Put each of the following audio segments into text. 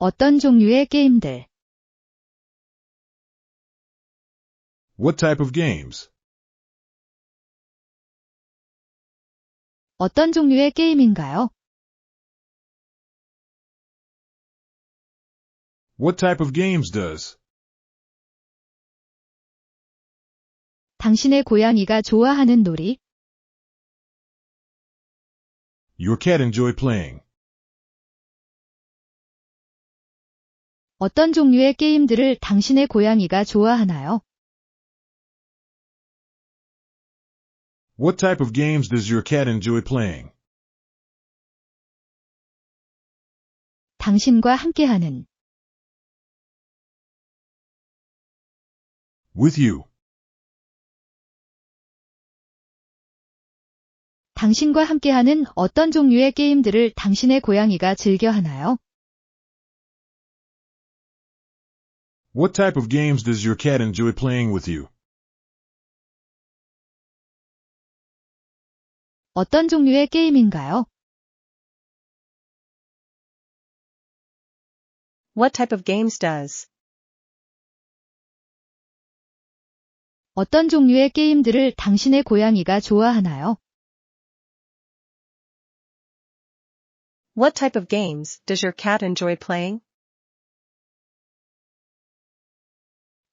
어떤 종류의 게임들? What type of games? 어떤 종류의 게임인가요? What type of games does? 당신의 고양이가 좋아하는 놀이? Your cat enjoy playing? 어떤 종류의 게임들을 당신의 고양이가 좋아하나요? What type of games does your cat enjoy playing? 당신과 함께하는 With you. 당신과 함께하는 어떤 종류의 게임들을 당신의 고양이가 즐겨하나요? What type of games does your cat enjoy playing with you? 어떤 종류의 게임인가요? What type of games does? 어떤 종류의 게임들을 당신의 고양이가 좋아하나요? What type of games does your cat enjoy playing?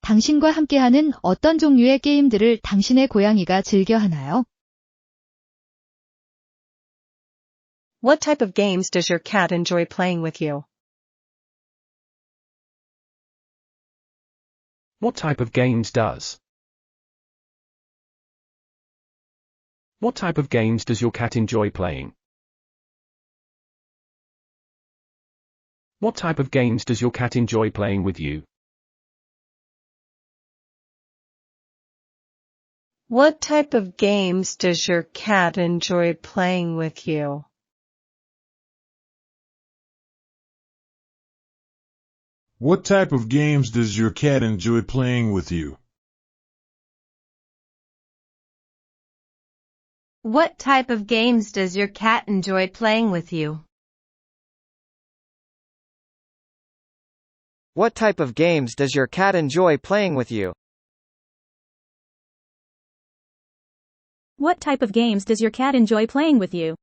당신과 함께하는 어떤 종류의 게임들을 당신의 고양이가 즐겨하나요? What type of games does your cat enjoy playing with you? What type of games does? What type of games does your cat enjoy playing? What type of games does your cat enjoy playing with you? What type of games does your cat enjoy playing with you? What type of games does your cat enjoy playing with you? What type of games does your cat enjoy playing with you? What type of games does your cat enjoy playing with you? What type of games does your cat enjoy playing with you?